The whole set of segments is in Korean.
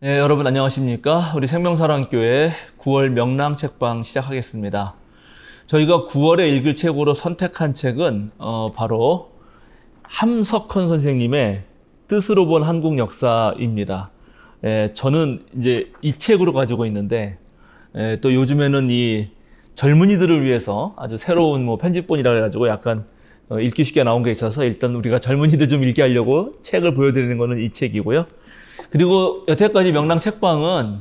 네, 여러분 안녕하십니까? 우리 생명사랑교회 9월 명랑 책방 시작하겠습니다. 저희가 9월에 읽을 책으로 선택한 책은 바로 함석헌 선생님의 뜻으로 본 한국 역사입니다. 저는 이제 이 책으로 가지고 있는데 또 요즘에는 이 젊은이들을 위해서 아주 새로운 편집본이라 해가지고 약간 읽기 쉽게 나온 게 있어서 일단 우리가 젊은이들 좀 읽게 하려고 책을 보여드리는 거는 이 책이고요. 그리고 여태까지 명랑 책방은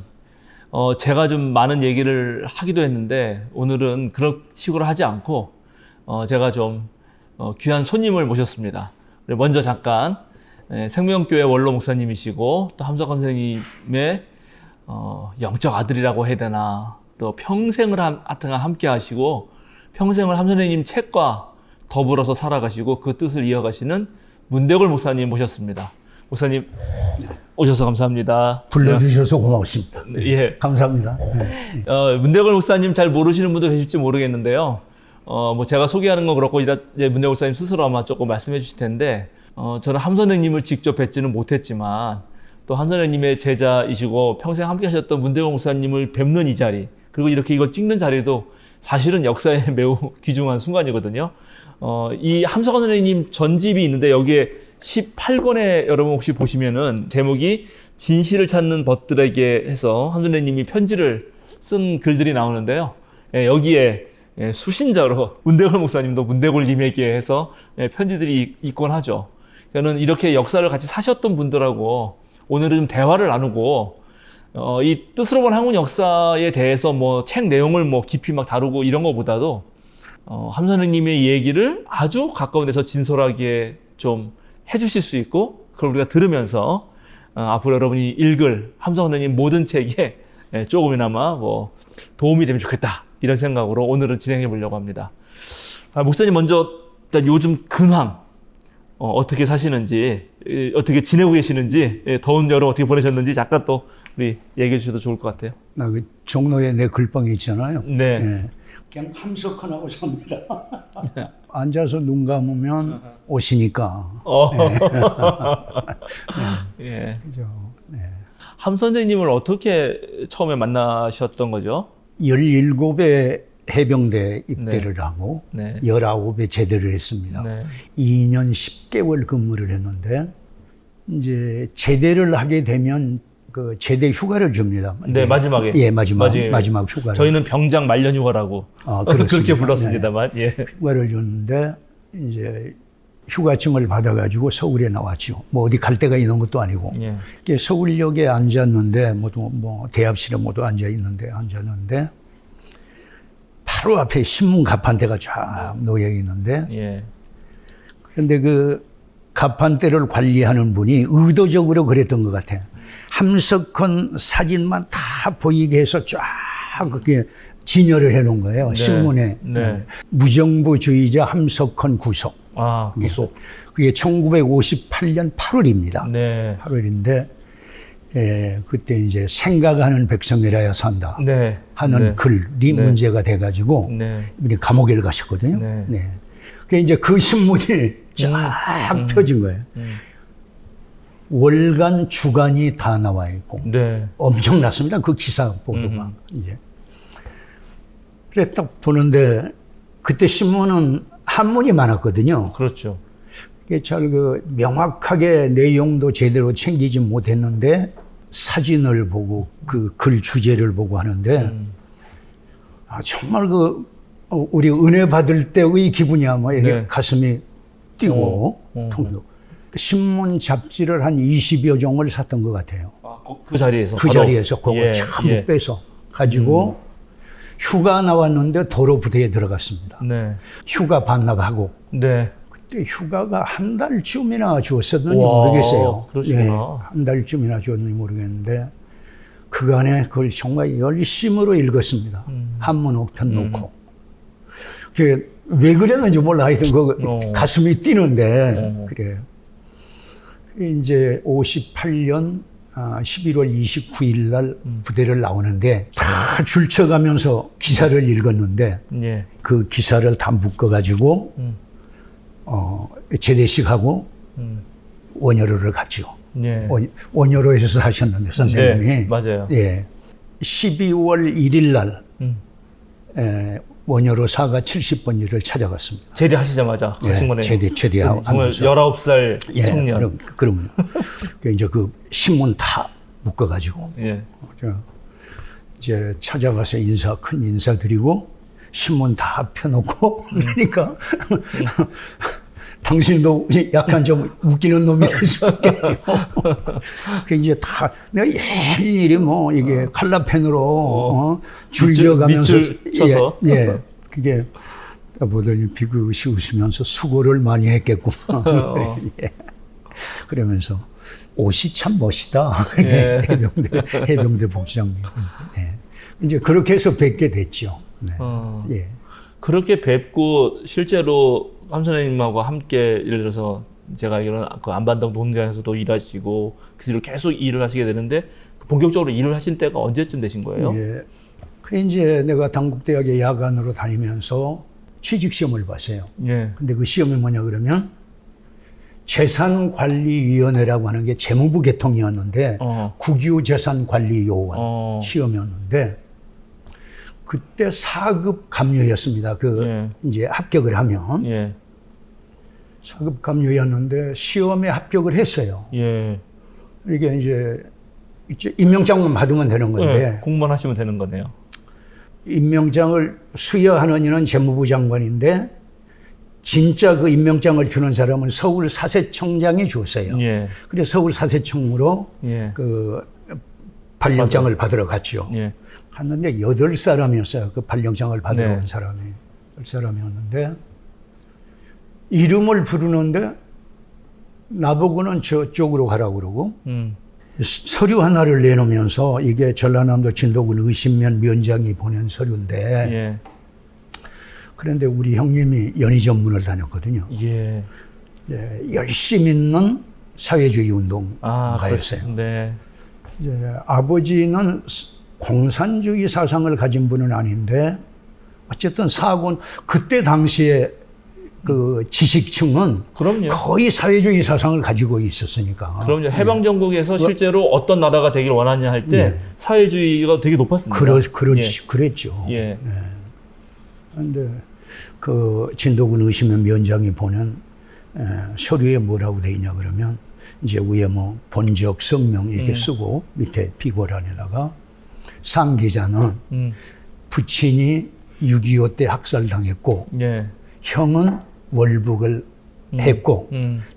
제가 좀 많은 얘기를 하기도 했는데 오늘은 그런 식으로 하지 않고 제가 좀 귀한 손님을 모셨습니다. 먼저 잠깐 생명교회 원로 목사님이시고 또 함석헌 선생님의 영적 아들이라고 해야 되나, 또 평생을 함께 하시고 평생을 함 선생님 책과 더불어서 살아가시고 그 뜻을 이어가시는 문대골 목사님 모셨습니다. 목사님 오셔서 감사합니다. 불러주셔서 고맙습니다. 예, 감사합니다. 문대골 목사님 잘 모르시는 분도 계실지 모르겠는데요. 제가 소개하는 건 그렇고 이제 문대골 목사님 스스로 아마 조금 말씀해 주실 텐데 저는 함 선생님을 직접 뵙지는 못했지만 또 함 선생님의 제자이시고 평생 함께 하셨던 문대골 목사님을 뵙는 이 자리, 그리고 이렇게 이걸 찍는 자리도 사실은 역사에 매우 귀중한 순간이거든요. 이 함석헌 선생님 전집이 있는데 여기에 18권에 여러분 혹시 보시면은 제목이 진실을 찾는 벗들에게 해서 함 선생님이 편지를 쓴 글들이 나오는데요. 여기에 수신자로 문대골 목사님도 문대골님에게 해서 편지들이 있곤 하죠. 저는 이렇게 역사를 같이 사셨던 분들하고 오늘은 좀 대화를 나누고 이 뜻으로 본 한국 역사에 대해서 책 내용을 깊이 다루고 이런 것보다도 함 선생님의 얘기를 아주 가까운 데서 진솔하게 좀 해주실 수 있고 그걸 우리가 들으면서 앞으로 여러분이 읽을 함석헌 선생님 모든 책에 조금이나마 도움이 되면 좋겠다, 이런 생각으로 오늘은 진행해 보려고 합니다. 목사님 먼저 일단 요즘 근황 어떻게 사시는지, 어떻게 지내고 계시는지, 더운 여름 어떻게 보내셨는지 잠깐 또 우리 얘기해 주셔도 좋을 것 같아요. 나 그 종로에 내 글방이 있잖아요. 네. 네. 그냥 함석헌하고 삽니다. 앉아서 눈 감으면 오시니까. 예. 그죠. 네. 함 선생님을 어떻게 처음에 만나셨던 거죠? 17에 해병대 입대를 하고 네. 19에 제대를 했습니다. 네. 2년 10개월 근무를 했는데 이제 제대를 하게 되면 그 제대 휴가를 줍니다. 네, 마지막에. 예, 마지막 휴가를. 저희는 병장 말년 휴가라고 그렇게 불렀습니다만. 네. 예. 휴가를 줬는데 이제 휴가증을 받아가지고 서울에 나왔죠. 어디 갈 데가 있는 것도 아니고. 예. 서울역에 앉았는데 대합실에 모두 앉았는데 바로 앞에 신문 가판대가 쫙 놓여 있는데. 예. 그런데 그 가판대를 관리하는 분이 의도적으로 그랬던 것 같아요. 함석헌 사진만 다 보이게 해서 쫙 그렇게 진열을 해놓은 거예요. 네. 신문에. 네. 무정부주의자 함석헌 구속. 구속. 그게 1958년 8월입니다. 네. 8월인데 그때 이제 생각하는 백성이라야 산다 네. 하는 네. 글이 문제가 돼가지고 이분이 감옥에 가셨거든요. 네. 그 이제 그 신문이 쫙 펴진 거예요. 월간 주간이 다 나와 있고. 네. 엄청났습니다. 그 기사 보도가. 이제. 그래 딱 보는데 그때 신문은 한문이 많았거든요. 그렇죠. 이게 잘 명확하게 내용도 제대로 챙기지 못했는데 사진을 보고 그 글 주제를 보고 하는데 정말 우리 은혜 받을 때의 기분이야. 이게 가슴이 뛰고 통도. 신문 잡지를 한 20여 종을 샀던 것 같아요. 그 자리에서? 그 자리에서 그걸 전부 빼서 가지고 휴가 나왔는데 도로 부대에 들어갔습니다. 네. 휴가 반납하고. 네. 그때 휴가가 한 달쯤이나 주었었는지 모르겠어요. 그러시구나. 한 달쯤이나 주었는지 모르겠는데 그간에 그걸 정말 열심으로 읽었습니다. 한문 혹편 놓고. 그게 왜 그랬는지 몰라. 하여튼 가슴이 뛰는데 그래요. 이제 58년 11월 29일 날 부대를 나오는데 다 줄쳐가면서 기사를 읽었는데 그 기사를 다 묶어가지고 제대식하고 원효로를 갔죠. 예. 원효로에서 하셨는데 선생님이. 네, 맞아요. 예. 12월 1일 날 원효로사가 70번지를 찾아갔습니다. 제대하시자마자 하신 거네요. 제대하고 정말 19살 청년. 그러면 이제 그 신문 다 묶어가지고 예. 이제 찾아가서 큰 인사 드리고 신문 다 펴놓고 그러니까 당신도 약간 좀 웃기는 놈이 될 수밖에 그 이제 다 내가 일일이 뭐 이게 칼라펜으로 줄져가면서 밑줄 쳐서 예, 그게 보더니 비그시 웃으면서 수고를 많이 했겠구나. 예. 그러면서 옷이 참 멋있다. 예. 해병대 복장님. 예. 이제 그렇게 해서 뵙게 됐죠. 네. 예. 그렇게 뵙고 실제로 함 선생님하고 함께 예를 들어서 제가 알기로는 그 안반동 농장에서도 일하시고 그 뒤로 계속 일을 하시게 되는데 본격적으로 일을 하신 때가 언제쯤 되신 거예요? 예. 그 이제 내가 당국대학에 야간으로 다니면서 취직시험을 봤어요. 예. 근데 그 시험이 뭐냐 그러면 재산관리위원회라고 하는 게 재무부 계통이었는데 국유재산관리요원 시험이었는데 그때 4급 감료였습니다. 이제 합격을 하면. 예. 4급 감료였는데 시험에 합격을 했어요. 예. 이게 이제 임명장만 받으면 되는 건데. 예. 공부만 하시면 되는 거네요. 임명장을 수여하는 이는 재무부 장관인데 진짜 그 임명장을 주는 사람은 서울 사세청장이 줬어요. 예. 그래서 서울 사세청으로 그 발령장을 받으러 갔죠. 예. 갔는데 8사람이었어요. 그 발령장을 받으러 온 사람이. 8사람이었는데 이름을 부르는데 나보고는 저쪽으로 가라고 그러고 서류 하나를 내놓으면서 이게 전라남도 진도군 의신면 면장이 보낸 서류인데 그런데 우리 형님이 연희전문을 다녔거든요. 예. 열심히 있는 사회주의 운동가였어요. 네. 아버지는 공산주의 사상을 가진 분은 아닌데 어쨌든 사학원 그때 당시에 그 지식층은 그럼요. 거의 사회주의 사상을 가지고 있었으니까. 그럼요. 해방정국에서 실제로 어떤 나라가 되길 원하냐 할 때 사회주의가 되게 높았습니다. 그랬죠. 예. 그런데 그 진도군 의심면 면장이 보낸 서류에 뭐라고 돼 있냐 그러면 이제 위에 뭐 본적 성명 이렇게 쓰고 밑에 비고란에다가 상기자는 부친이 6.25 때 학살당했고 형은 월북을 했고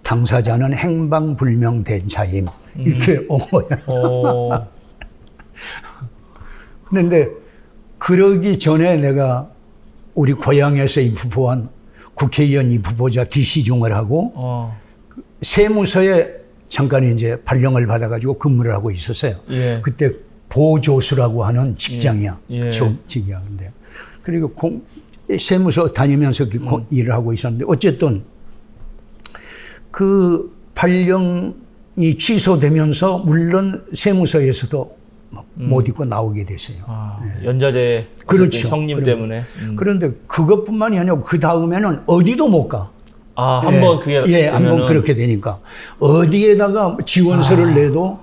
당사자는 행방불명된 자임 이렇게 온 거야. 그런데 그러기 전에 내가 우리 고향에서 입후보한 국회의원 입후보자 디시중을 하고 세무서에 잠깐 이제 발령을 받아가지고 근무를 하고 있었어요. 그때 보조수라고 하는 직장이야. 직이야. 근데 그리고 세무서 다니면서 일을 하고 있었는데 어쨌든 그 발령이 취소되면서 물론 세무서에서도 못 입고 나오게 됐어요. 연좌제 그렇죠. 형님 때문에. 그런데 그것뿐만이 아니고 그 다음에는 어디도 못 가. 한번 그게 한번 그렇게 되니까 어디에다가 지원서를 내도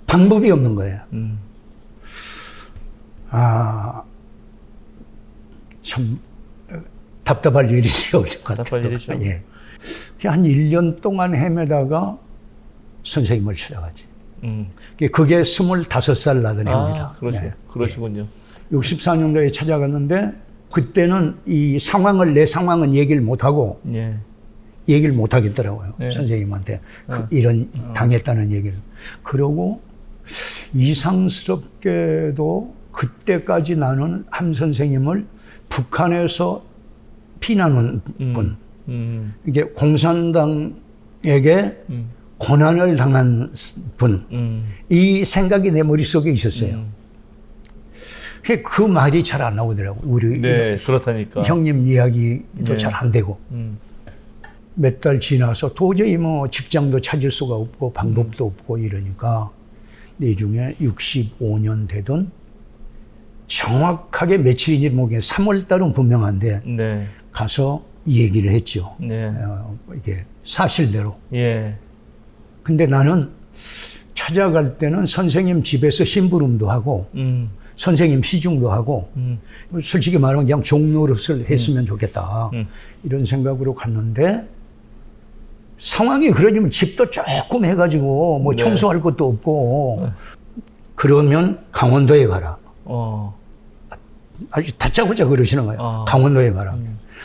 방법이 없는 거예요. 참 답답할 일이죠. 답답할 일이죠. 한 1년 동안 헤매다가 선생님을 찾아가지. 그게 25살 나던 해입니다. 그러시군요. 64년도에 찾아갔는데 그때는 내 상황은 얘기를 못하고 얘기를 못 하겠더라고요. 선생님한테 이런 당했다는 얘기를. 그러고 이상스럽게도 그때까지 나는 함 선생님을 북한에서 피난온 분, 이게 공산당에게 고난을 당한 분, 이 생각이 내 머릿속에 있었어요. 그 말이 잘 안 나오더라고요. 우리 그렇다니까. 형님 이야기도 잘 안 되고. 몇 달 지나서 도저히 뭐 직장도 찾을 수가 없고 방법도 없고 이러니까 내중에 65년 되던 정확하게 며칠인지 모르겠어요. 3월 달은 분명한데 가서 얘기를 했죠. 이게 사실대로. 근데 나는 찾아갈 때는 선생님 집에서 심부름도 하고 선생님 시중도 하고 솔직히 말하면 그냥 종로릇을 했으면 좋겠다. 이런 생각으로 갔는데 상황이 그러지면 집도 조금 해가지고 뭐 네. 청소할 것도 없고 그러면 강원도에 가라. 아주 다짜고짜 그러시는 거예요. 강원도에 가라.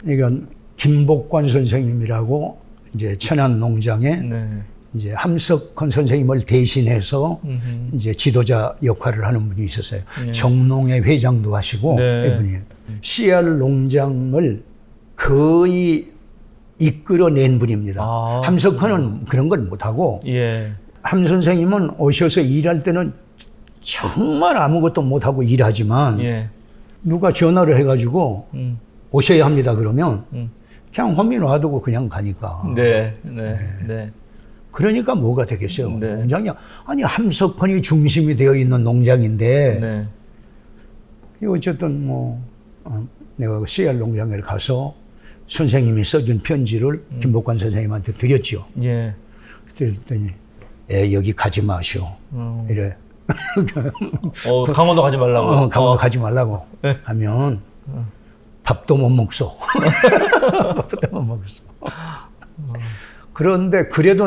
그러니까 김복관 선생님이라고 이제 천안 농장에 네. 이제 함석헌 선생님을 대신해서 이제 지도자 역할을 하는 분이 있었어요. 네. 정농회 회장도 하시고 네. 이분이 CR 농장을 거의 이끌어낸 분입니다. 함석헌은 그런 걸 못하고 예. 함 선생님은 오셔서 일할 때는 정말 아무것도 못하고 일하지만 예. 누가 전화를 해가지고 오셔야 합니다 그러면 그냥 험이 놔두고 그냥 가니까. 네. 네. 네. 그러니까 뭐가 되겠어요. 네. 농장이 아니 함석헌이 중심이 되어 있는 농장인데 네. 어쨌든 뭐 내가 그 CR 농장에 가서 선생님이 써준 편지를 김복관 선생님한테 드렸죠. 예. 그랬더니 여기 가지 마시오. 이래. 강원도 가지 말라고. 강원도 가지 말라고 네. 하면 밥도 못 먹소. 밥도 못 먹었어. 그런데 그래도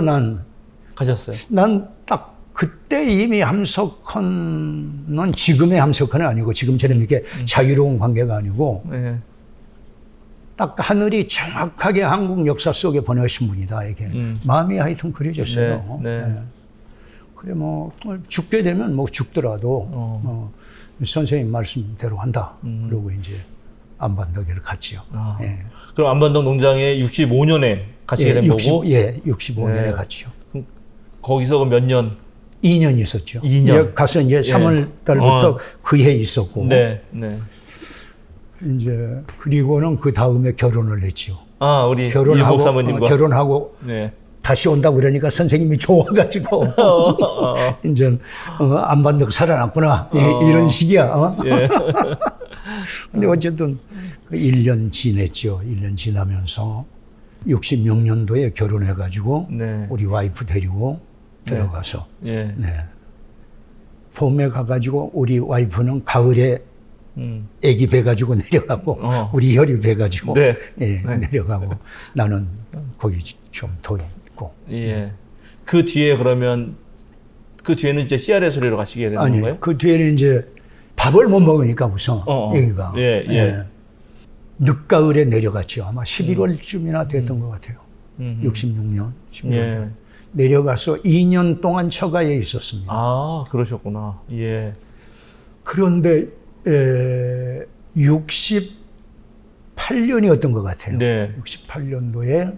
가셨어요. 난 딱 그때 이미 함석헌은 지금의 함석헌은 아니고 지금처럼 이렇게 자유로운 관계가 아니고 네. 딱 하늘이 정확하게 한국 역사 속에 보내신 분이다. 이게 마음이 하여튼 그려졌어요. 네. 네. 네. 그래 뭐 죽게 되면 뭐 죽더라도 선생님 말씀대로 한다. 그러고 이제 안반덕에를 갔지요. 예. 그럼 안반덕 농장에 65년에 가시게 된 거고? 65년에 네. 갔지요. 그럼 거기서 몇 년? 2년 있었죠. 2년. 이제 가서 이제 3월 달부터 그 해 있었고. 네, 네. 이제 그리고는 그 다음에 결혼을 했지요. 우리 결혼하고 이복 사모님과. 결혼하고 네. 다시 온다고 그러니까 선생님이 좋아가지고 이제 안반덕 살아났구나 이런 식이야. 예. 근데 어쨌든 그 1년 지냈죠. 1년 지나면서 66년도에 결혼해가지고 네. 우리 와이프 데리고 들어가서 예. 네. 봄에 가가지고 우리 와이프는 가을에 애기 배 가지고 내려가고 우리 혈이 배 가지고 네. 예, 네. 내려가고 나는 거기 좀 더 있고. 예. 그 뒤에 그러면 그 뒤에는 이제 CR의 소리로 가시게 되는 아니 건가요? 그 뒤에는 이제 밥을 못 먹으니까 우선 여기가 예, 예. 늦가을에 내려갔죠. 아마 11월쯤이나 됐던 것 같아요. 66년 11월 예. 내려가서 2년 동안 처가에 있었습니다. 그러셨구나. 예. 그런데 68년이었던 것 같아요. 네. 68년도에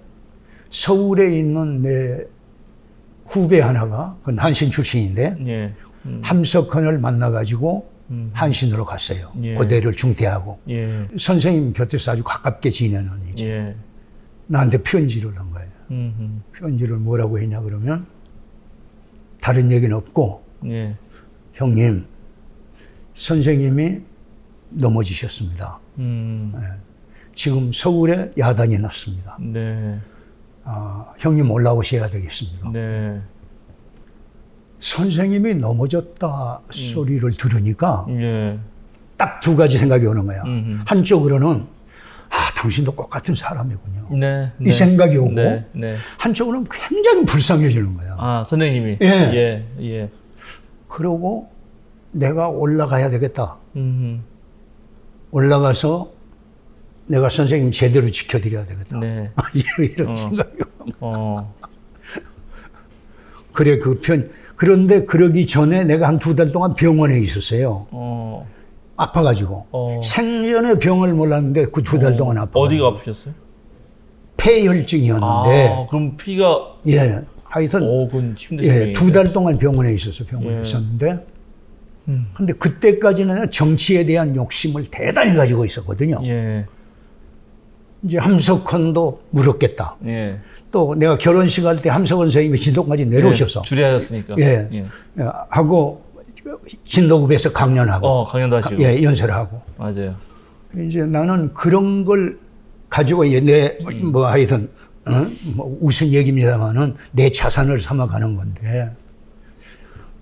서울에 있는 내 후배 하나가 그건 한신 출신인데 예. 함석헌을 만나가지고 한신으로 갔어요. 예. 고대를 중퇴하고 예. 선생님 곁에서 아주 가깝게 지내는 이제 예. 나한테 편지를 한 거예요. 편지를 뭐라고 했냐 그러면 다른 얘기는 없고 예. 형님 선생님이 넘어지셨습니다. 지금 서울에 야단이 났습니다. 네. 형님 올라오셔야 되겠습니다. 네. 선생님이 넘어졌다 소리를 들으니까 예. 딱 두 가지 생각이 오는 거야. 한쪽으로는 당신도 똑같은 사람이군요. 네. 이 생각이 오고 네. 네. 한쪽으로는 굉장히 불쌍해지는 거야. 선생님이. 예. 예. 예. 그러고 내가 올라가야 되겠다. 올라가서 내가 선생님 제대로 지켜드려야 되겠다. 네. 이런 생각이 오는 어. 그래 그런데 그러기 전에 내가 한 2달 동안 병원에 있었어요. 아파가지고 생전에 병을 몰랐는데 그 2달 동안 아파. 어디가 아프셨어요? 폐혈증이었는데. 그럼 피가. 예. 하여튼. 그건 힘드시네요. 2달 동안 병원에 있었어. 병원에 있었는데. 근데 그때까지는 정치에 대한 욕심을 대단히 가지고 있었거든요. 예. 이제 함석헌도 물었겠다. 예. 또 내가 결혼식 할 때 함석헌 선생님이 진도까지 내려오셔서. 주례하셨으니까. 예. 하고 진도읍에서 강연하고. 강연도 하시고. 예, 연설하고. 맞아요. 이제 나는 그런 걸 가지고 하여튼 뭐 무슨 얘기입니다만은 내 자산을 삼아가는 건데.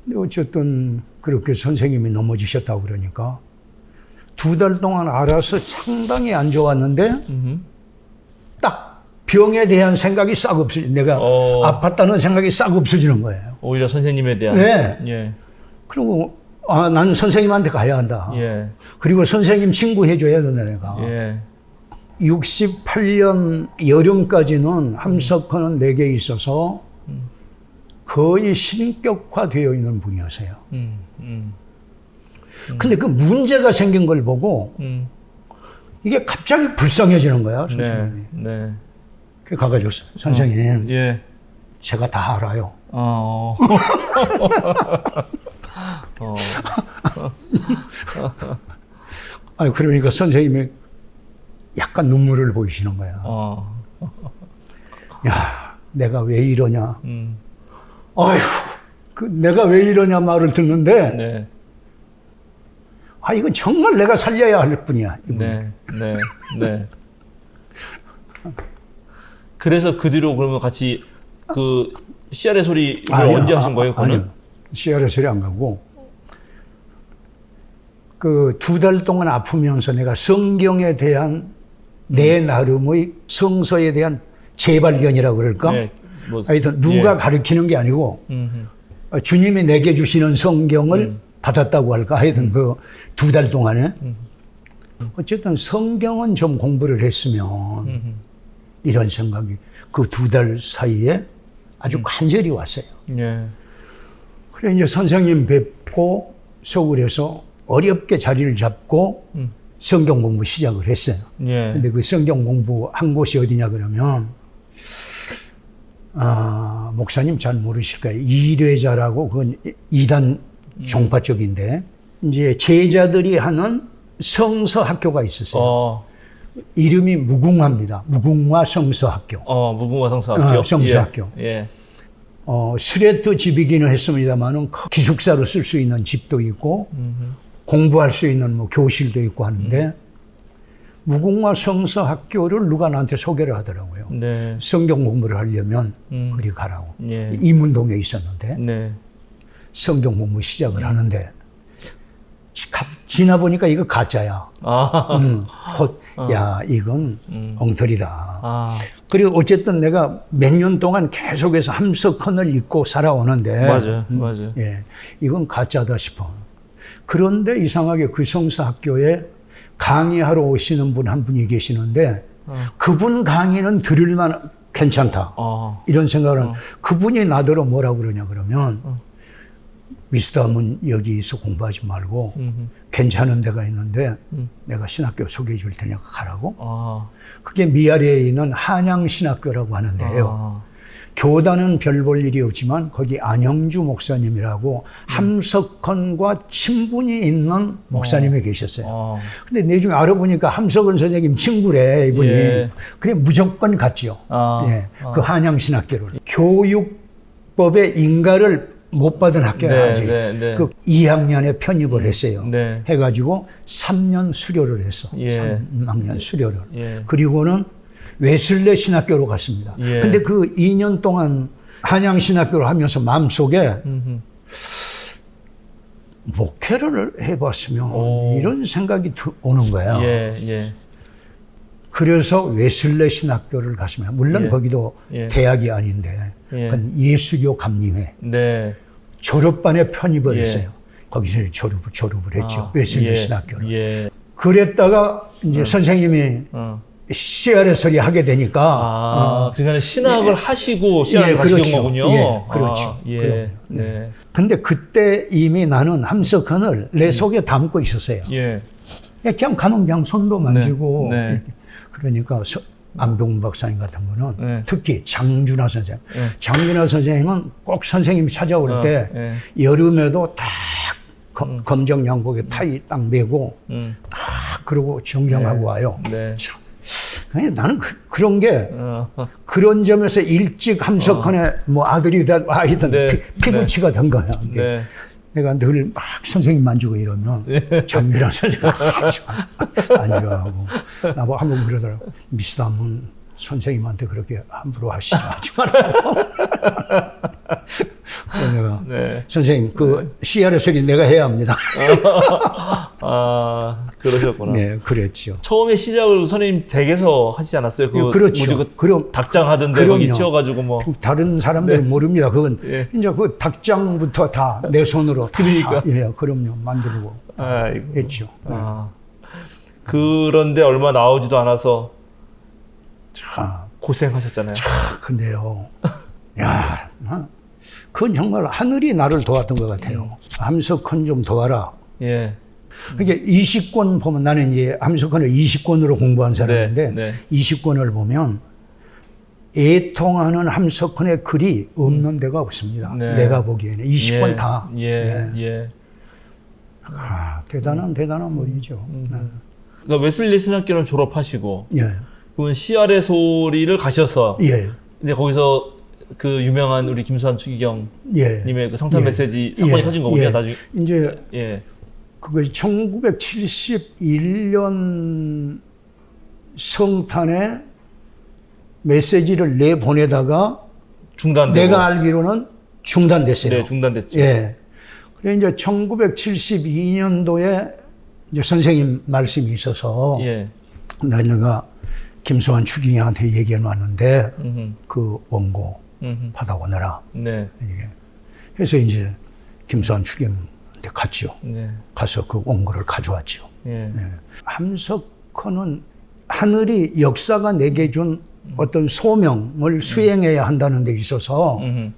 근데 어쨌든 그렇게 선생님이 넘어지셨다고 그러니까 2달 동안 알아서 상당히 안 좋았는데 딱 병에 대한 생각이 싹 없어지는, 내가 아팠다는 생각이 싹 없어지는 거예요. 오히려 선생님에 대한. 네. 예. 그리고 난 선생님한테 가야 한다. 예. 그리고 선생님 친구 해줘야 된다 내가. 예. 68년 여름까지는 함석헌은 내게 있어서 거의 신격화되어 있는 분이었어요. 근데 그 문제가 생긴 걸 보고 이게 갑자기 불쌍해지는 거야, 선생님이. 네. 그 가가지고 선생님, 예. 제가 다 알아요. 아니 그러니까 선생님이 약간 눈물을 보이시는 거야. 야, 내가 왜 이러냐. 아휴, 내가 왜 이러냐 말을 듣는데, 네. 이건 정말 내가 살려야 할 뿐이야. 네. 그래서 그 뒤로 그러면 같이 그 CR의 소리를 언제 하신 거예요? 아니요. CR의 소리 안 가고, 그 2달 동안 아프면서 내가 성경에 대한 내 나름의 성서에 대한 재발견이라고 그럴까? 네. 하여튼 누가 가르치는 게 아니고 주님이 내게 주시는 성경을 받았다고 할까? 하여튼 그 2달 동안에 어쨌든 성경은 좀 공부를 했으면 이런 생각이 그 2달 사이에 아주 간절히 왔어요. 예. 그래 이제 선생님 뵙고 서울에서 어렵게 자리를 잡고 성경 공부 시작을 했어요. 예. 근데 그 성경 공부 한 곳이 어디냐 그러면 목사님 잘 모르실 거예요. 이례자라고 그건 이단 종파 쪽인데 이제 제자들이 하는 성서 학교가 있었어요. 이름이 무궁화입니다. 무궁화 성서학교. 무궁화 성서학교. 성서학교. 예. 스레트 집이기는 했습니다만은 기숙사로 쓸 수 있는 집도 있고 공부할 수 있는 뭐 교실도 있고 하는데 무궁화 성서학교를 누가 나한테 소개를 하더라고요. 네. 성경 공부를 하려면 그리 가라고. 예. 이문동에 있었는데 네. 성경 공부 시작을 하는데 지나 보니까 이거 가짜야. 야 이건 엉터리다. 그리고 어쨌든 내가 몇 년 동안 계속해서 함석헌을 읽고 살아오는데 맞아. 예, 이건 가짜다 싶어. 그런데 이상하게 그 성서학교에 강의하러 오시는 분 한 분이 계시는데 그분 강의는 들을만 괜찮다. 이런 생각은 그분이 나더러 뭐라고 그러냐 그러면 미스터함은 여기서 공부하지 말고 괜찮은 데가 있는데 내가 신학교 소개해 줄 테니까 가라고. 그게 미아리에 있는 한양신학교라고 하는데요. 교단은 별 볼 일이 없지만 거기 안영주 목사님이라고 함석헌과 친분이 있는 목사님이 계셨어요. 근데 나중에 알아보니까 함석헌 선생님 친구래 이분이. 예. 그래 무조건 갔죠. 예. 그 한양신학교를. 교육법의 인가를 못 받은 학교는 아직. 그 2학년에 편입을 했어요. 해가지고 3년 수료를 했어. 3학년 수료를. 그리고는 웨슬레 신학교로 갔습니다. 근데 그 2년 동안 한양신학교를 하면서 마음속에 목회를 해봤으면 이런 생각이 오는 거예요. 그래서 웨슬레 신학교를 갔습니다. 물론 거기도 대학이 아닌데 그건 예수교 감리회 졸업반에 편입을 했어요. 거기서 졸업을 했죠. 웨슬레 신학교를. 그랬다가 이제 선생님이 CR의 소리 하게 되니까. 그러니까 신학을 하시고 CR을 가신 거군요. 그렇죠. 근데 그때 이미 나는 함석헌을 내 속에 담고 있었어요. 그냥 가면 그냥 손도 만지고. 그러니까 안병문 박사님 같은 거는 특히 장준하 선생님. 장준하 선생님은 꼭 선생님이 찾아올 때 여름에도 딱 검정 양복에 타이 딱 메고 딱 그러고 정정하고 와요. 아니, 나는 그런 게 그런 점에서 일찍 함석헌의 뭐 아들이 하여튼 피부치가 된 거야. 내가 늘 막 선생님 만지고 이러면 장미란 선생님 안 좋아하고 나보고 한번 그러더라고. 미스터함은 선생님한테 그렇게 함부로 하지 말라고. 내가 네. 선생님 그 CR의 소리 내가 해야 합니다. 아, 그러셨구나. 네, 그랬죠. 처음에 시작을 선생님 댁에서 하시지 않았어요? 그 그렇죠. 뭐지, 그 그럼 닭장 하던데 그럼요. 거기 치워가지고 뭐. 다른 사람들은 모릅니다. 그건 예. 이제 그 닭장부터 다 내 손으로 다, 그러니까. 예, 그럼요. 만들고 아이고. 했죠. 아. 그런데 얼마 나오지도 않아서 참, 고생하셨잖아요. 근데요. 야, 그건 정말 하늘이 나를 도왔던 것 같아요. 함석헌 좀 도와라. 예. 그게 20권 보면 나는 이제 함석헌을 20권으로 공부한 사람인데 네. 20권을 보면 애통하는 함석헌의 글이 없는 데가 없습니다. 네. 내가 보기에는 20권 예. 다. 예. 예. 아, 대단한 분이죠. 그러니까 웨슬리 신학교는 졸업하시고 예. 그분 CR의 소리를 가셔서 예. 이제 거기서 그 유명한 우리 김수환 추기경 예. 님의 그 성탄 예. 메시지 사건이 예. 터진 거군요. 예. 나중에. 이제 예. 그것이 1971년 성탄에 메시지를 내보내다가 중단되고. 내가 알기로는 중단됐어요. 네, 중단됐죠. 예. 그래 이제 1972년도에 이제 선생님 말씀이 있어서 예. 내가 김수환 추기경한테 얘기해 놨는데 음흠. 그 원고 음흠. 받아오너라. 네. 그래서 이제 김수환 추기경한테 갔죠. 네. 가서 그 원고를 가져왔죠. 예. 함석헌은 하늘이 역사가 내게 준 어떤 소명을 수행해야 한다는 데 있어서 음흠.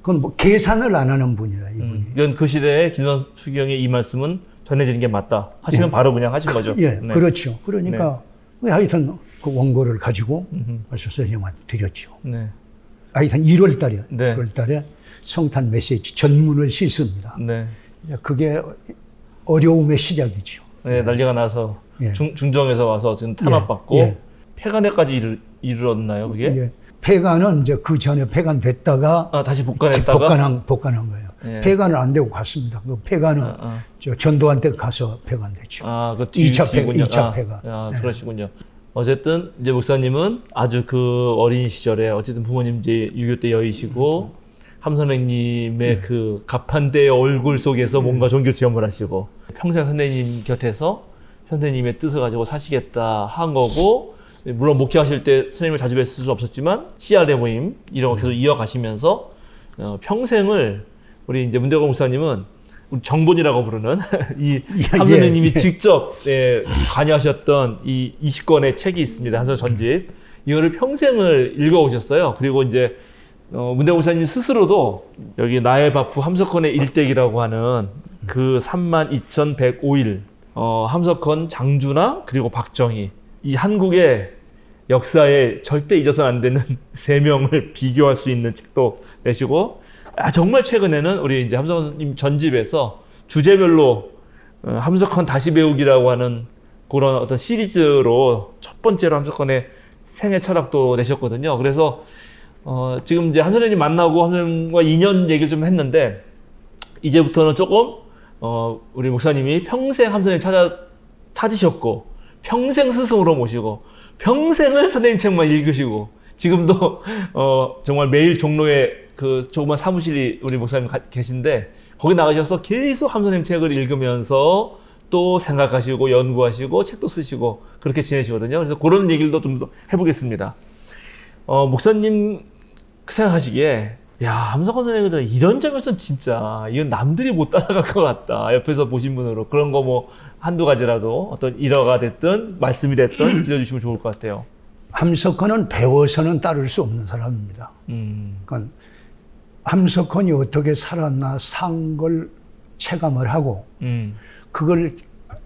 그건 뭐 계산을 안 하는 분이라 이분이. 이건 그 시대에 김수환 추기경의 이 말씀은 전해지는 게 맞다. 하시면 바로 그냥 하신 거죠. 예, 네. 그렇죠. 그러니까 하여튼 그 원고를 가지고 그래서 선생님한테 드렸죠. 네. 하여튼 1월 달에, 네. 1월 달에 성탄 메시지 전문을 씻습니다. 네. 그게 어려움의 시작이죠. 네, 난리가 나서 예. 중정에서 와서 지금 탄압받고 예. 폐간에까지 이르렀나요, 그게? 예. 폐간은 이제 그 전에 폐간됐다가 아, 다시 복간했다가? 복간한 거예요. 예. 폐간은 안 되고 갔습니다. 그 폐간은 저 전두환 때 가서 폐간됐죠. 아, 그 2차 폐간. 뒤군요. 2차 폐간. 아, 그러시군요. 어쨌든 이제 목사님은 아주 그 어린 시절에 어쨌든 부모님 이제 6.25 때 여의시고 함 선생님의 그 가판대의 얼굴 속에서 뭔가 종교 체험을 하시고 평생 선생님 곁에서 선생님의 뜻을 가지고 사시겠다 한 거고, 물론 목회하실 때 선생님을 자주 뵐 수 없었지만 CR의 모임 이런 거 계속 이어가시면서 평생을 우리 이제 문대건 목사님은 우리 정본이라고 부르는 이 함 선생님이 직접 관여하셨던 이 20권의 책이 있습니다. 한서 전집. 이거를 평생을 읽어오셨어요. 그리고 이제 문대건 목사님 스스로도 여기 나의 바프 함석헌의 일대기라고 하는 그 32,105일 함석헌, 장준하 그리고 박정희, 이 한국의 역사에 절대 잊어서는 안 되는 세 명을 비교할 수 있는 책도 내시고, 정말 최근에는 우리 이제 함석헌님 전집에서 주제별로 함석헌 다시 배우기라고 하는 그런 어떤 시리즈로 첫 번째로 함석헌의 생애 철학도 내셨거든요. 그래서 지금 이제 한 선생님 만나고 한 선생님과 2년 얘기를 좀 했는데, 이제부터는 조금 우리 목사님이 평생 함 선생님 찾으셨고 평생 스승으로 모시고 평생을 선생님 책만 읽으시고, 지금도 정말 매일 종로에 그 조그만 사무실이 우리 목사님 계신데 거기 나가셔서 계속 함 선생님 책을 읽으면서 또 생각하시고 연구하시고 책도 쓰시고 그렇게 지내시거든요. 그래서 그런 얘기를 좀 더 해보겠습니다. 목사님 생각하시기에 야, 함석헌 선생님은 이런 점에서는 진짜 이건 남들이 못 따라갈 것 같다. 옆에서 보신 분으로 그런 거 뭐 한두 가지라도 어떤 일화가 됐든 말씀이 됐든 들려주시면 좋을 것 같아요. 함석헌은 배워서는 따를 수 없는 사람입니다. 그러니까 함석헌이 어떻게 살았나 산 걸 체감을 하고 그걸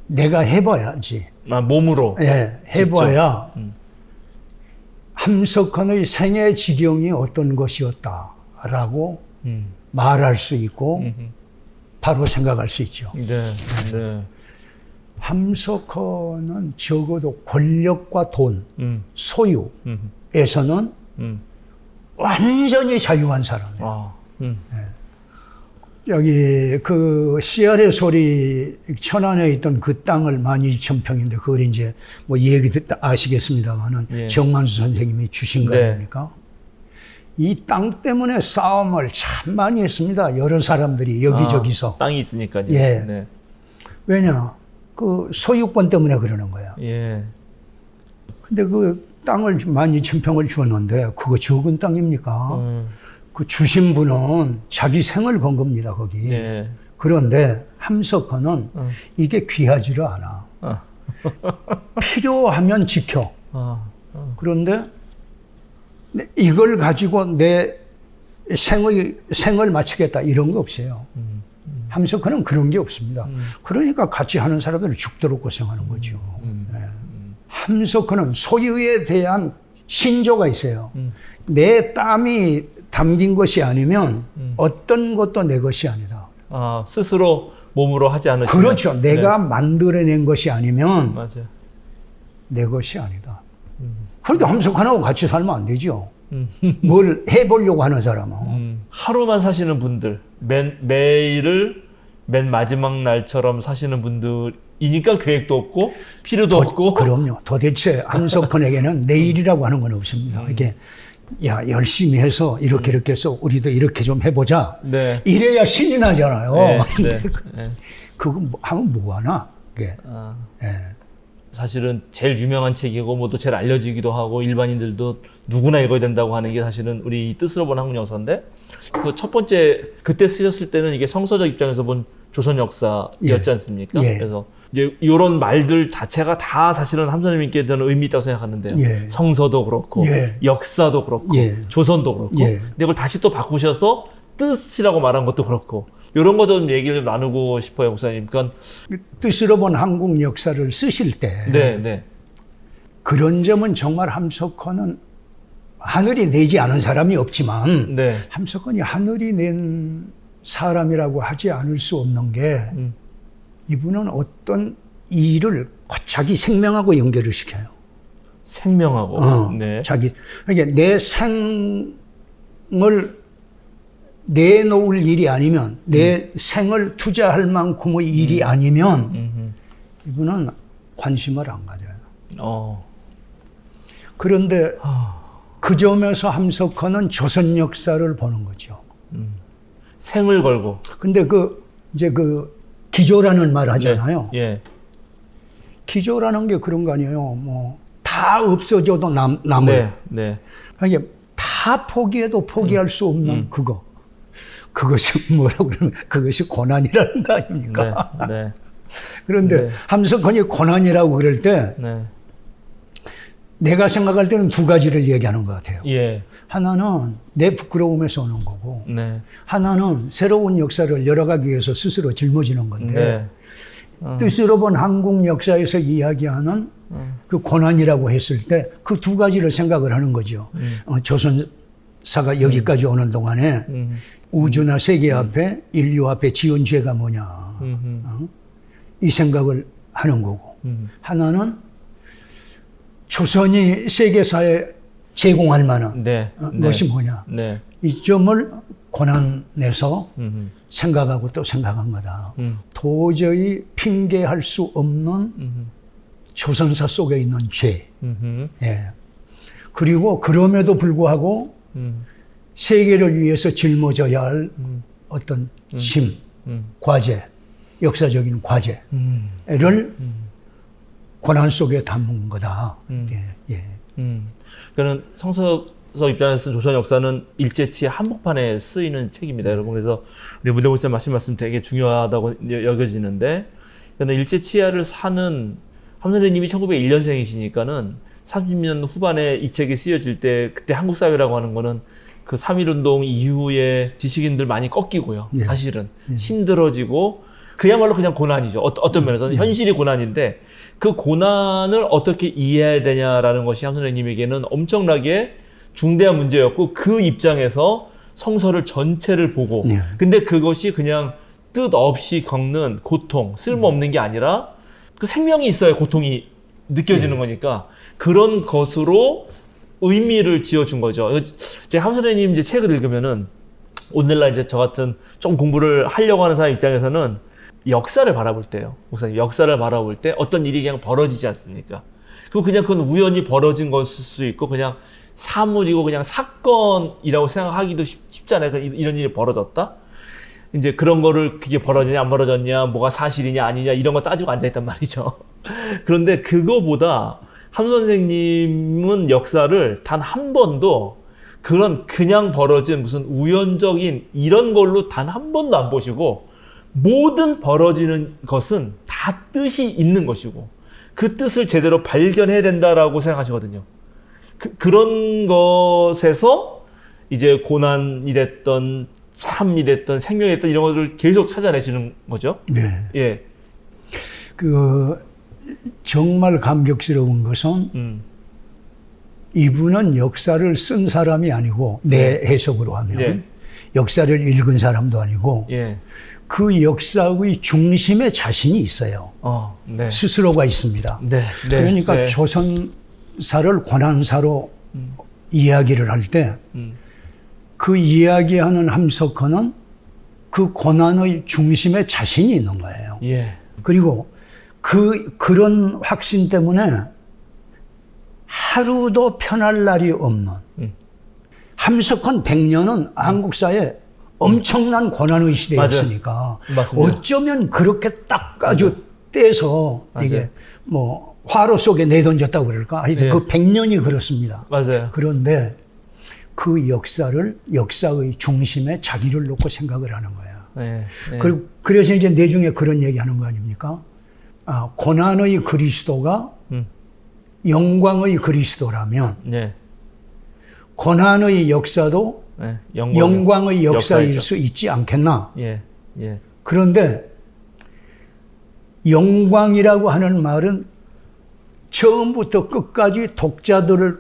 내가 해봐야지. 몸으로. 예, 해봐야 함석헌의 생애 지경이 어떤 것이었다라고 말할 수 있고 바로 생각할 수 있죠. 네. 네. 함석헌은 적어도 권력과 돈, 소유에서는 완전히 자유한 사람이에요. 여기 그 씨알의 소리 천안에 있던 그 땅을 12,000평인데 그걸 이제 뭐 얘기 듣다 아시겠습니다만은 예. 정만수 선생님이 주신 거 네. 아닙니까? 이 땅 때문에 싸움을 참 많이 했습니다. 여러 사람들이 여기저기서. 땅이 있으니까요. 예. 네. 왜냐? 그 소유권 때문에 그러는 거야. 예. 근데 그 땅을 12,000평을 주었는데 그거 적은 땅입니까? 그 주신 분은 자기 생을 건 겁니다, 거기. 예. 그런데 함석헌은 이게 귀하지를 않아. 필요하면 지켜. 그런데 이걸 가지고 내 생을 마치겠다 이런 거 없어요. 함석헌은 그런 게 없습니다. 그러니까 같이 하는 사람들은 죽도록 고생하는 거죠. 네. 함석헌은 소유에 대한 신조가 있어요. 내 땀이 담긴 것이 아니면 어떤 것도 내 것이 아니다. 스스로 몸으로 하지 않으시면. 그렇죠. 내가 만들어낸 것이 아니면 맞아요. 내 것이 아니다. 그런데 함석헌하고 같이 살면 안 되죠. 뭘 해보려고 하는 사람은. 하루만 사시는 분들, 매일을 맨 마지막 날처럼 사시는 분들이니까 계획도 없고 필요도 없고. 그럼요. 도대체 함석헌에게는 내일이라고 하는 건 없습니다. 이게 야 열심히 해서 이렇게 해서 우리도 이렇게 좀 해보자. 네. 이래야 신이 나잖아요. 네. 네. 그거 하면 뭐 하나? 그게. 예. 사실은 제일 유명한 책이고 뭐 또 제일 알려지기도 하고 일반인들도 누구나 읽어야 된다고 하는 게 사실은 우리 뜻으로 본 한국 역사인데 그 첫 번째 그때 쓰셨을 때는 이게 성서적 입장에서 본 조선 역사였지 않습니까? 예. 그래서 이제 이런 말들 자체가 다 사실은 함선님께 저는 의미 있다고 생각하는데요. 예. 성서도 그렇고 예. 역사도 그렇고 예. 조선도 그렇고 예. 근데 이걸 다시 또 바꾸셔서 뜻이라고 말한 것도 그렇고 이런 거 좀 얘기를 좀 나누고 싶어요, 목사님. 그러니까 뜻으로 본 한국 역사를 쓰실 때 네. 그런 점은 정말 함석헌은 하늘이 내지 않은 사람이 없지만 네. 함석헌이 하늘이 낸 사람이라고 하지 않을 수 없는 게 이분은 어떤 일을 자기 생명하고 연결을 시켜요. 생명하고. 네. 자기 그러니까 내 생을 내놓을 일이 아니면 내 생을 투자할 만큼의 일이 아니면 이분은 관심을 안 가져요. 그런데 그 점에서 함석헌은 조선 역사를 보는 거죠. 생을 걸고. 근데 이제 기조라는 말 하잖아요. 예. 기조라는 게 그런 거 아니에요. 뭐 다 없어져도 남을. 네. 그러니까 다 포기해도 포기할 수 없는 그거. 그것이 뭐라고 그러면 그것이 고난이라는 거 아닙니까? 네. 그런데 함석헌이 고난이라고 그럴 때 내가 생각할 때는 두 가지를 얘기하는 것 같아요. 예. 하나는 내 부끄러움에서 오는 거고 네. 하나는 새로운 역사를 열어가기 위해서 스스로 짊어지는 건데 뜻으로 본 한국 역사에서 이야기하는 그 고난이라고 했을 때 그 두 가지를 생각을 하는 거죠. 조선사가 여기까지 오는 동안에 우주나 세계 앞에 인류 앞에 지은 죄가 뭐냐 이 생각을 하는 거고 하나는 조선이 세계사에 제공할 만한 것이 뭐냐 이 점을 고난내서 생각하고 또 생각한 거다. 도저히 핑계할 수 없는 조선사 속에 있는 죄. 예. 그리고 그럼에도 불구하고 세계를 위해서 짊어져야 할 어떤 짐, 과제, 역사적인 과제를 고난 속에 담은 거다. 예. 그는 성서서 입장에서 조선 역사는 일제치 한복판에 쓰이는 책입니다, 여러분. 그래서 우리 문대목사님 말씀 되게 중요하다고 여겨지는데, 근데 일제치하를 사는 함선생님이 1901년생이시니까는 30년 후반에 이 책이 쓰여질 때 그때 한국 사회라고 하는 거는 그 3.1운동 이후에 지식인들 많이 꺾이고요. 사실은 힘들어지고 그야말로 그냥 고난이죠. 어떤 면에서는 현실이 고난인데 그 고난을 어떻게 이해해야 되냐라는 것이 함 선생님에게는 엄청나게 중대한 문제였고 그 입장에서 성서를 전체를 보고 근데 그것이 그냥 뜻 없이 겪는 고통, 쓸모없는 게 아니라 그 생명이 있어야 고통이 느껴지는 거니까 그런 것으로 의미를 지어준 거죠. 제가 함 선생님 이제 책을 읽으면은 오늘날 이제 저 같은 좀 공부를 하려고 하는 사람 입장에서는 역사를 바라볼 때요. 목사님, 역사를 바라볼 때 어떤 일이 그냥 벌어지지 않습니까? 그럼 그냥 그건 우연히 벌어진 것일 수 있고 그냥 사물이고 그냥 사건이라고 생각하기도 쉽잖아요. 이런 일이 벌어졌다? 이제 그런 거를 그게 벌어졌냐 안 벌어졌냐 뭐가 사실이냐 아니냐 이런 거 따지고 앉아있단 말이죠. 그런데 그거보다 함 선생님은 역사를 단 한 번도 그런 그냥 벌어진 무슨 우연적인 이런 걸로 단 한 번도 안 보시고 모든 벌어지는 것은 다 뜻이 있는 것이고 그 뜻을 제대로 발견해야 된다라고 생각하시거든요. 그런 것에서 이제 고난이 됐던 참이 됐던 생명이 됐던 이런 것을 계속 찾아내시는 거죠. 네. 예. 정말 감격스러운 것은 이분은 역사를 쓴 사람이 아니고 내 해석으로 하면 예. 역사를 읽은 사람도 아니고 예. 그 역사의 중심에 자신이 있어요. 네. 스스로가 있습니다. 네. 네. 그러니까 네. 조선사를 관한사로 이야기를 할 때 그 음. 이야기하는 함석헌은 그 고난의 중심에 자신이 있는 거예요. 예. 그리고 그런 확신 때문에 하루도 편할 날이 없는 함석헌 100년은 한국 사회에 엄청난 고난의 시대였으니까 맞습니다. 어쩌면 그렇게 딱 아주 떼서 이게 뭐 화로 속에 내던졌다고 그럴까? 하여튼 예. 그 100년이 그렇습니다. 맞아요. 그런데 그 역사의 중심에 자기를 놓고 생각을 하는 거야. 네. 네. 그래서 이제 내중에 그런 얘기하는 거 아닙니까? 고난의 그리스도가 영광의 그리스도라면 네. 고난의 역사도 네. 영광의 역사일 역사이죠. 수 있지 않겠나? 예. 예. 그런데 영광이라고 하는 말은 처음부터 끝까지 독자들을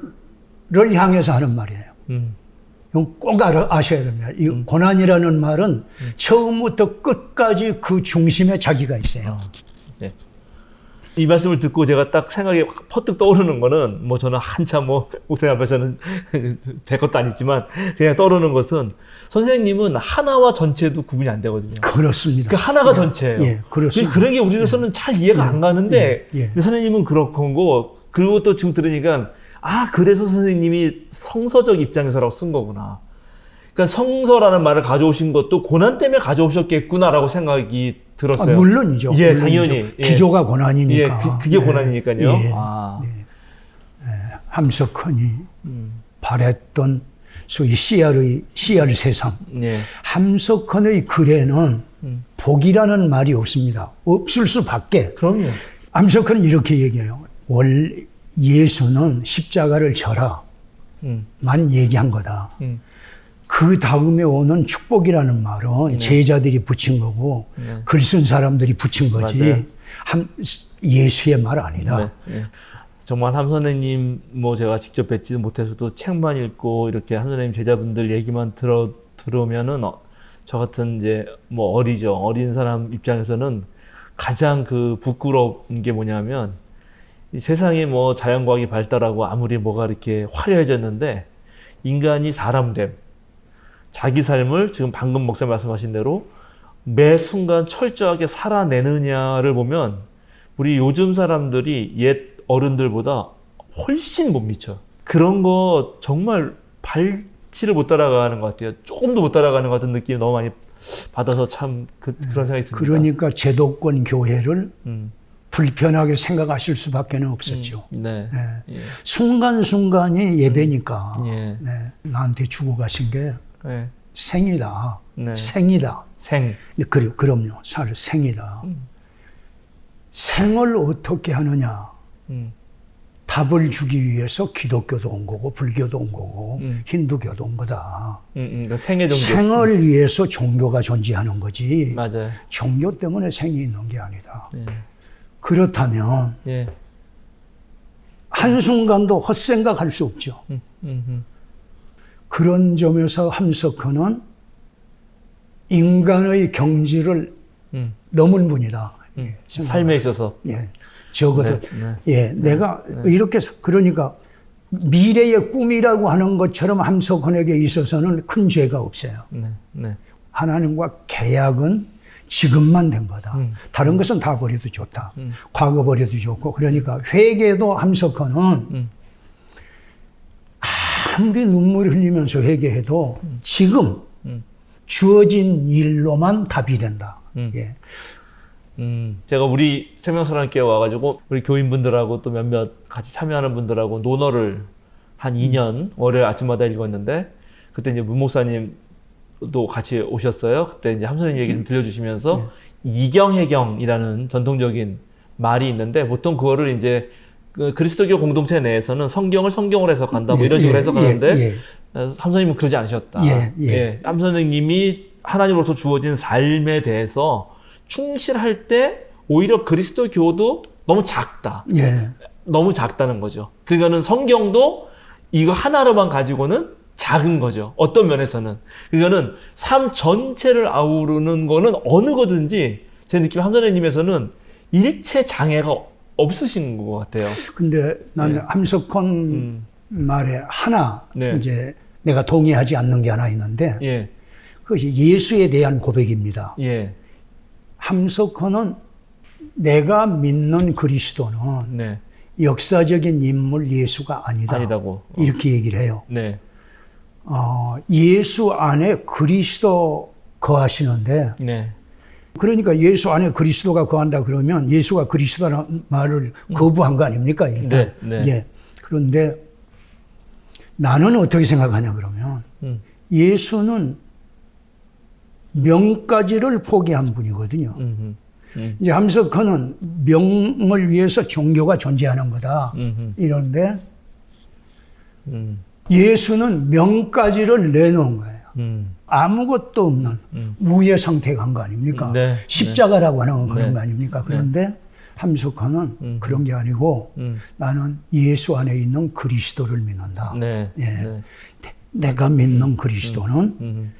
향해서 하는 말이에요. 이건 꼭 아셔야 됩니다. 이 고난이라는 말은 처음부터 끝까지 그 중심에 자기가 있어요. 네. 이 말씀을 듣고 제가 딱 생각이 확 퍼뜩 떠오르는 거는 뭐 저는 한참 뭐 목사님 앞에서는 될 것도 아니지만 그냥 떠오르는 것은 선생님은 하나와 전체도 구분이 안 되거든요. 그렇습니다. 그 하나가 전체예요. 예, 그렇습니다. 그런 게 우리로서는 잘 이해가 안 가는데 근데 선생님은 그런 거 그리고 또 지금 들으니까 그래서 선생님이 성서적 입장에서라고 쓴 거구나. 그러니까 성서라는 말을 가져오신 것도 고난 때문에 가져오셨겠구나라고 생각이 들었어요. 물론이죠. 예, 물론이죠. 당연히. 기조가 고난이니까. 예, 그게 고난이니까요. 예. 함석헌이 바랬던 소위 CR 세상. 예. 함석헌의 글에는 복이라는 말이 없습니다. 없을 수밖에. 그럼요. 함석헌은 이렇게 얘기해요. 예수는 십자가를 져라. 만 얘기한 거다. 그 다음에 오는 축복이라는 말은 제자들이 붙인 거고 글 쓴 사람들이 붙인 거지 예수의 말 아니다. 네. 정말 함 선생님 뭐 제가 직접 뵙지도 못해서도 책만 읽고 이렇게 함 선생님 제자분들 얘기만 들으면은 저 같은 이제 뭐 어린 사람 입장에서는 가장 그 부끄러운 게 뭐냐면 이 세상에 뭐 자연과학이 발달하고 아무리 뭐가 이렇게 화려해졌는데 인간이 사람됨 자기 삶을 지금 방금 목사님 말씀하신 대로 매 순간 철저하게 살아내느냐를 보면 우리 요즘 사람들이 옛 어른들보다 훨씬 못 미쳐. 그런 거 정말 발치를 못 따라가는 것 같아요. 조금도 못 따라가는 것 같은 느낌이 너무 많이 받아서 참 그런 생각이 듭니다. 그러니까 제도권 교회를 불편하게 생각하실 수밖에 없었죠. 네. 예. 순간순간이 예배니까 예. 네. 나한테 주고 가신 게 네. 생이다. 네. 생이다. 생. 그럼요. 생이다. 생을 어떻게 하느냐. 답을 주기 위해서 기독교도 온 거고 불교도 온 거고 힌두교도 온 거다. 그러니까 생의 종교. 생을 위해서 종교가 존재하는 거지. 맞아요. 종교 때문에 생이 있는 게 아니다. 예. 그렇다면 예. 한순간도 헛생각할 수 없죠. 그런 점에서 함석헌은 인간의 경지를 넘은 분이다. 삶에 있어서. 예. 적어도 네. 예, 내가 이렇게 그러니까 미래의 꿈이라고 하는 것처럼 함석헌에게 있어서는 큰 죄가 없어요. 네. 네. 하나님과 계약은 지금만 된 거다. 다른 것은 다 버려도 좋다. 과거 버려도 좋고. 그러니까 회개도 함석헌은 아무리 눈물 흘리면서 회개해도 지금 주어진 일로만 답이 된다. 예. 제가 우리 생명사랑교회 와가지고 우리 교인분들하고 또 몇몇 같이 참여하는 분들하고 논어를 한 2년 월요일 아침마다 읽었는데 그때 이제 문 목사님도 같이 오셨어요. 그때 이제 함선님 얘기 좀 들려주시면서 이경해경이라는 전통적인 말이 있는데 보통 그거를 이제 그 그리스도교 공동체 내에서는 성경을 성경으로 해석한다 뭐 이런 식으로 해석하는데 함선님은 그러지 않으셨다. 함선님이 하나님으로서 주어진 삶에 대해서 충실할 때 오히려 그리스도교도 너무 작다. 너무 작다는 거죠. 그러니까는 성경도 이거 하나로만 가지고는 작은 거죠. 어떤 면에서는. 그러니까는 삶 전체를 아우르는 거는 어느 거든지 제 느낌 함선생님에서는 일체 장애가 없으신 것 같아요. 근데 나는 함석헌 말에 하나 이제 내가 동의하지 않는 게 하나 있는데 그것이 예수에 대한 고백입니다. 함석헌은 내가 믿는 그리스도는 역사적인 인물 예수가 아니다. 아니라고. 이렇게 얘기를 해요. 예수 안에 그리스도 거하시는데 그러니까 예수 안에 그리스도가 거한다 그러면 예수가 그리스도라는 말을 거부한 거 아닙니까? 일단. 그런데 나는 어떻게 생각하냐 그러면 예수는 명까지를 포기한 분이거든요. 이제 함석헌은 명을 위해서 종교가 존재하는 거다. 이런데 예수는 명까지를 내놓은 거예요. 아무것도 없는 무의 상태에 간 거 아닙니까? 십자가라고 하는 건 그런 거 아닙니까? 그런데 함석헌은 그런 게 아니고 나는 예수 안에 있는 그리스도를 믿는다. 내가 믿는 그리스도는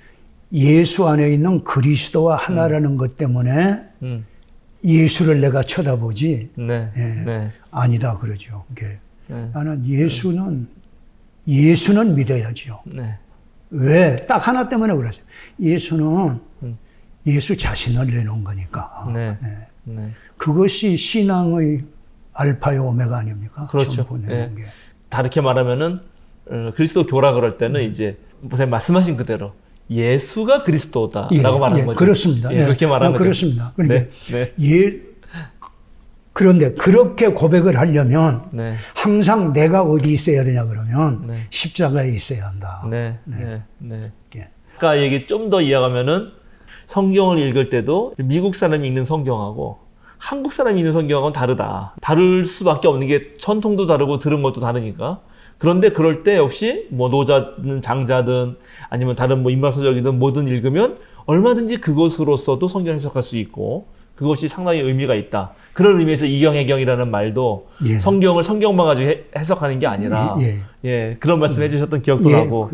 예수 안에 있는 그리스도와 하나라는 것 때문에 예수를 내가 쳐다보지 아니다 그러죠. 나는 예수는 믿어야죠. 왜? 딱 하나 때문에 그러죠. 예수는 예수 자신을 내놓은 거니까. 그것이 신앙의 알파요 오메가 아닙니까? 그렇죠. 다르게 말하면은 그리스도 교라 그럴 때는 이제 선생님 말씀하신 그대로 예수가 그리스도다라고 말하는 거죠. 그렇습니다. 그렇게 말하는 거죠. 그렇습니다. 그러니까 그런데 그렇게 고백을 하려면 항상 내가 어디 있어야 되냐 그러면 십자가에 있어야 한다. 아까 얘기 좀 더 이어가면은 성경을 읽을 때도 미국 사람이 읽는 성경하고 한국 사람이 읽는 성경하고는 다르다. 다를 수밖에 없는 게 전통도 다르고 들은 것도 다르니까. 그런데 그럴 때 역시 뭐 노자든 장자든 아니면 다른 뭐 인문서적이든 뭐든 읽으면 얼마든지 그것으로서도 성경 해석할 수 있고 그것이 상당히 의미가 있다. 그런 의미에서 이경해경이라는 말도 성경을 성경만 가지고 해석하는 게 아니라 그런 말씀 해주셨던 기억도 나고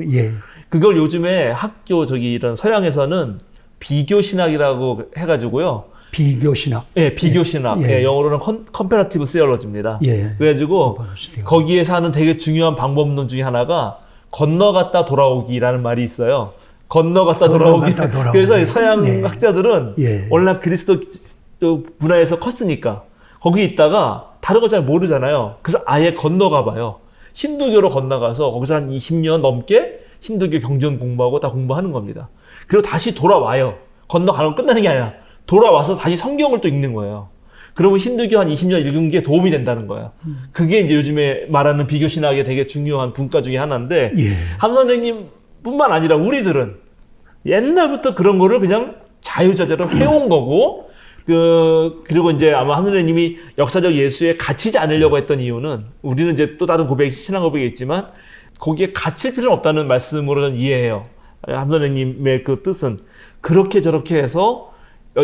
그걸 요즘에 학교 이런 서양에서는 비교신학이라고 해가지고요. 비교신학. 비교신학. 영어로는 컴패러티브 시어러지입니다. 그래가지고 거기에서 하는 되게 중요한 방법론 중에 하나가 건너갔다 돌아오기라는 말이 있어요. 건너갔다 돌아오기. 그래서 서양 학자들은 원래 그리스도 문화에서 컸으니까 거기 있다가 다른 거 잘 모르잖아요. 그래서 아예 건너가 봐요. 힌두교로 건너가서 거기서 한 20년 넘게 힌두교 경전 공부하고 다 공부하는 겁니다. 그리고 다시 돌아와요. 건너가는 건 끝나는 게 아니라 돌아와서 다시 성경을 또 읽는 거예요. 그러면 힌두교 한 20년 읽은 게 도움이 된다는 거예요. 그게 이제 요즘에 말하는 비교신학의 되게 중요한 분과 중에 하나인데 함 선생님 뿐만 아니라 우리들은 옛날부터 그런 거를 그냥 자유자재로 해온 거고 그리고 이제 아마 함 선생님이 역사적 예수에 갇히지 않으려고 했던 이유는 우리는 이제 또 다른 신앙 고백이 있지만 거기에 갇힐 필요는 없다는 말씀으로 저는 이해해요. 함 선생님의 그 뜻은 그렇게 저렇게 해서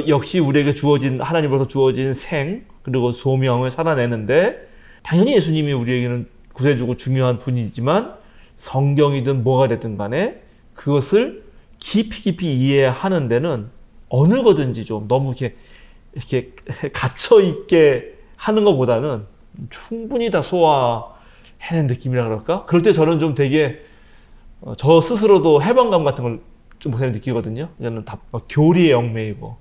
역시 우리에게 주어진 하나님으로서 주어진 생 그리고 소명을 살아내는데 당연히 예수님이 우리에게는 구세주고 중요한 분이지만 성경이든 뭐가 됐든 간에 그것을 깊이 이해하는 데는 어느 거든지 좀 너무 이렇게 갇혀 있게 하는 것보다는 충분히 다 소화할 해낸 느낌이라 그럴까? 그럴 때 저는 좀 되게 저 스스로도 해방감 같은 걸 좀 느끼거든요. 저는 다 교리에 얽매이고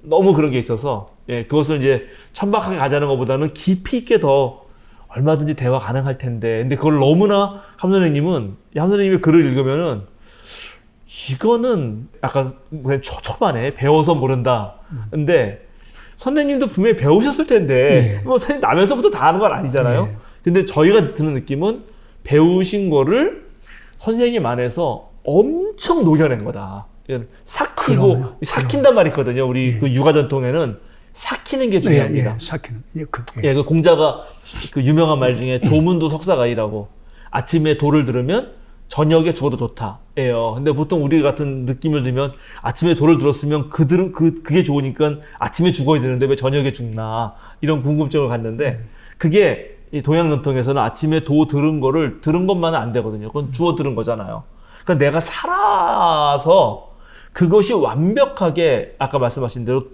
너무 그런 게 있어서 예, 그것을 이제 천박하게 가자는 것보다는 깊이 있게 더 얼마든지 대화 가능할 텐데, 근데 그걸 너무나 함 선생님의 글을 읽으면은 이거는 약간 그냥 초반에 배워서 모른다. 근데 선생님도 분명히 배우셨을 텐데 뭐 선생님 나면서부터 다 하는 건 아니잖아요. 근데 저희가 드는 느낌은 배우신 거를 선생님 안에서 엄청 녹여낸 거다. 삭히고 삭힌단 말이 있거든요. 우리 그 육아 전통에는 삭히는 게 중요합니다. 삭히는. 그 공자가 그 유명한 말 중에 조문도 석사가이라고, 아침에 도를 들으면 저녁에 죽어도 좋다. 예요. 근데 보통 우리 같은 느낌을 들면 아침에 도를 들었으면 그게 좋으니까 아침에 죽어야 되는데 왜 저녁에 죽나, 이런 궁금증을 갖는데, 그게 이 동양 전통에서는 아침에 도 들은 것만은 안 되거든요. 그건 주워 들은 거잖아요. 그러니까 내가 살아서 그것이 완벽하게 아까 말씀하신 대로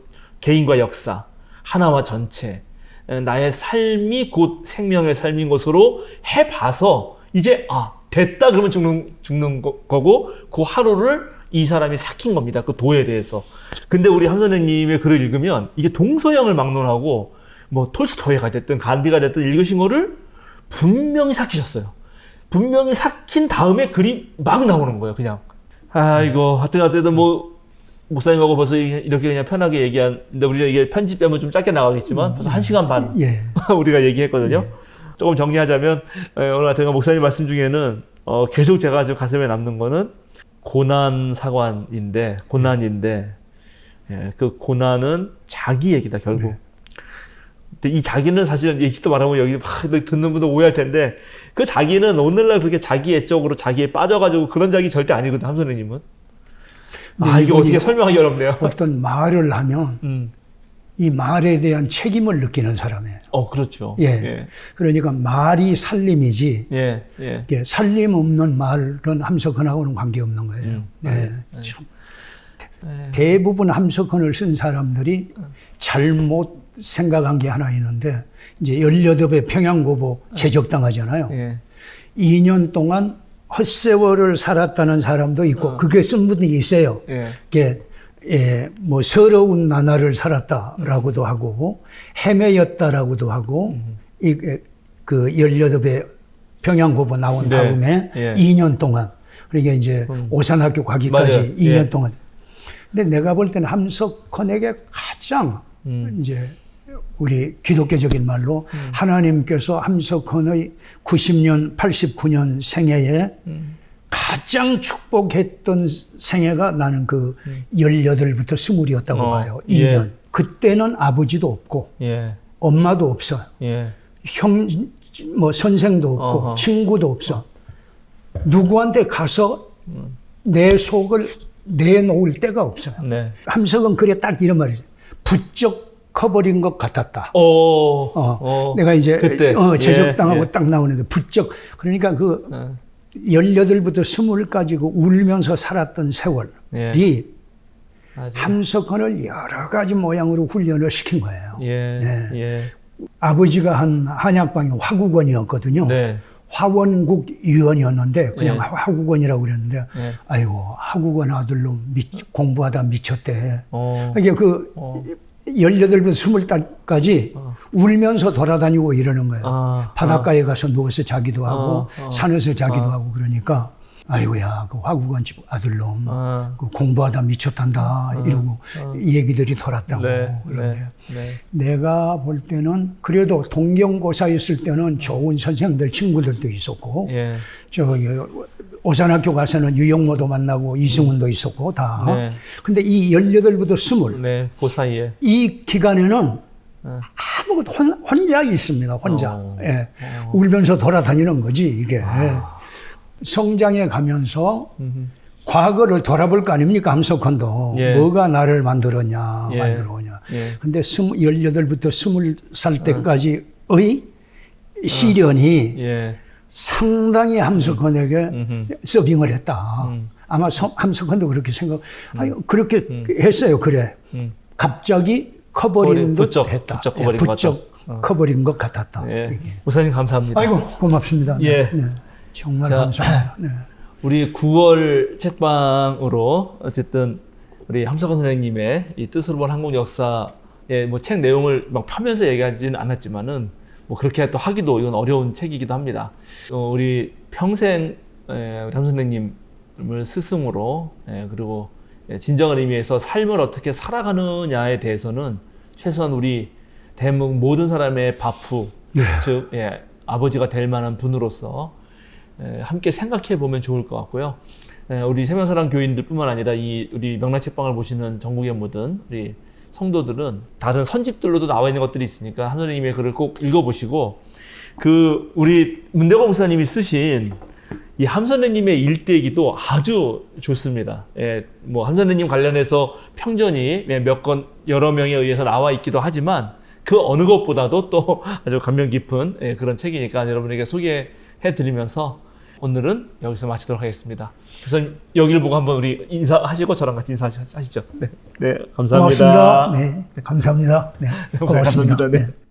개인과 역사, 하나와 전체, 나의 삶이 곧 생명의 삶인 것으로 해봐서 이제 됐다 그러면 죽는 거고, 그 하루를 이 사람이 삭힌 겁니다. 그 도에 대해서. 근데 우리 함 선생님의 글을 읽으면 이게 동서양을 막론하고 뭐 톨스토이가 됐든 간디가 됐든 읽으신 거를 분명히 삭히셨어요. 분명히 삭힌 다음에 글이 막 나오는 거예요. 그냥 이거 하여튼 뭐 목사님하고 벌써 이렇게 그냥 편하게 얘기하는데, 우리가 이게 편집되면 좀 짧게 나가겠지만 벌써 1시간 반 우리가 얘기했거든요. 조금 정리하자면 오늘 같은 목사님 말씀 중에는 계속 제가 지금 가슴에 남는 거는 고난인데 그 고난은 자기 얘기다 결국. 근데 이 자기는 사실은 얘기도 말하면 여기 막 듣는 분도 오해할 텐데, 그 자기는 오늘날 그렇게 자기 애적으로 자기에 빠져가지고 그런 자기 절대 아니거든, 함 선생님은. 이게 어떻게 설명하기 어렵네요. 어떤 말을 하면 이 말에 대한 책임을 느끼는 사람이에요. 그렇죠. 그러니까 말이 살림이지, 살림 없는 말은 함석헌하고는 관계없는 거예요. 참. 대부분 함석헌을 쓴 사람들이 잘못 생각한 게 하나 있는데, 이제 18배 평양고보 제적당하잖아요. 2년 동안 헛세월을 살았다는 사람도 있고, 그게 쓴 분이 있어요. 뭐 서러운 나날을 살았다라고도 하고, 헤매였다라고도 하고, 그 18배 평양고보 나온 다음에 2년 동안, 그러니까 이제 오산학교 가기까지 2년 동안. 근데 내가 볼 때는 함석헌에게 가장 이제 우리 기독교적인 말로 하나님께서 함석헌의 90년, 89년 생애에 가장 축복했던 생애가 나는 그 18부터 20이었다고 봐요. 2년. 그때는 아버지도 없고, 엄마도 없어요. 뭐 선생도 없고, 친구도 없어. 누구한테 가서 내 속을 내놓을 데가 없어요. 함석은 그래 딱 이런 말이죠. 부쩍 커버린 것 같았다. 내가 이제 그때. 제적당하고 딱 나오는데 부쩍, 그러니까 그 18부터 20을 가지고 울면서 살았던 세월이 함석헌을 여러 가지 모양으로 훈련을 시킨 거예요. 아버지가 한 한약방이 화국원이었거든요. 화원국 위원이었는데 그냥 화국원이라고 그랬는데, 아이고 화국원 아들로 공부하다 미쳤대. 이게 그 18부터 20까지 울면서 돌아다니고 이러는 거예요. 바닷가에 가서 누워서 자기도 하고 산에서 자기도 하고, 그러니까 아이고야 그 화국원 집 아들놈 그 공부하다 미쳤단다 이러고 이 얘기들이 돌았다고. 그런데 내가 볼 때는 그래도 동경고사였을 때는 좋은 선생님들 친구들도 있었고, 저기 오산학교 가서는 유영모도 만나고 이승훈도 있었고 다. 근데 이 18부터 20, 그 사이에 이 기간에는 아무것도 혼자 있습니다. 혼자. 울면서 돌아다니는 거지 이게. 성장해 가면서 과거를 돌아볼 거 아닙니까? 함석헌도. 뭐가 나를 만들었냐. 근데 18부터 20살 때까지의 시련이 상당히 함석헌에게 서빙을 했다. 아마 함석헌도 그렇게 그렇게 했어요. 그래. 갑자기 커버린 듯 했다. 부쩍 커버린 것 같다. 커버린 것 같았다. 예. 목사님 감사합니다. 아이고 고맙습니다. 예. 네, 정말 자, 감사합니다. 네. 우리 9월 책방으로 어쨌든 우리 함석헌 선생님의 이 뜻으로 본 한국 역사의 뭐 책 내용을 막 펴면서 얘기하지는 않았지만은 뭐 그렇게 또 하기도 이건 어려운 책이기도 합니다. 우리 평생 우리 함 선생님을 스승으로 그리고 진정한 의미에서 삶을 어떻게 살아가느냐에 대해서는 최소한 우리 대한민국 모든 사람의 바프, 네. 즉 아버지가 될 만한 분으로서 함께 생각해 보면 좋을 것 같고요. 우리 세명사랑 교인들뿐만 아니라 이 우리 명락책방을 보시는 전국의 모든 우리 성도들은 다른 선집들로도 나와 있는 것들이 있으니까 함 선생님의 글을 꼭 읽어보시고 그 우리 문대광 목사님이 쓰신 이 함 선생님의 일대기도 아주 좋습니다. 뭐 함 선생님 관련해서 평전이 몇 건 여러 명에 의해서 나와 있기도 하지만 그 어느 것보다도 또 아주 감명 깊은 그런 책이니까 여러분에게 소개해드리면서 오늘은 여기서 마치도록 하겠습니다. 그래서 여기를 보고 한번 우리 인사하시고 저랑 같이 인사하시죠. 네, 감사합니다. 고맙습니다. 네, 감사합니다. 네, 고맙습니다. 감사합니다. 네. 네.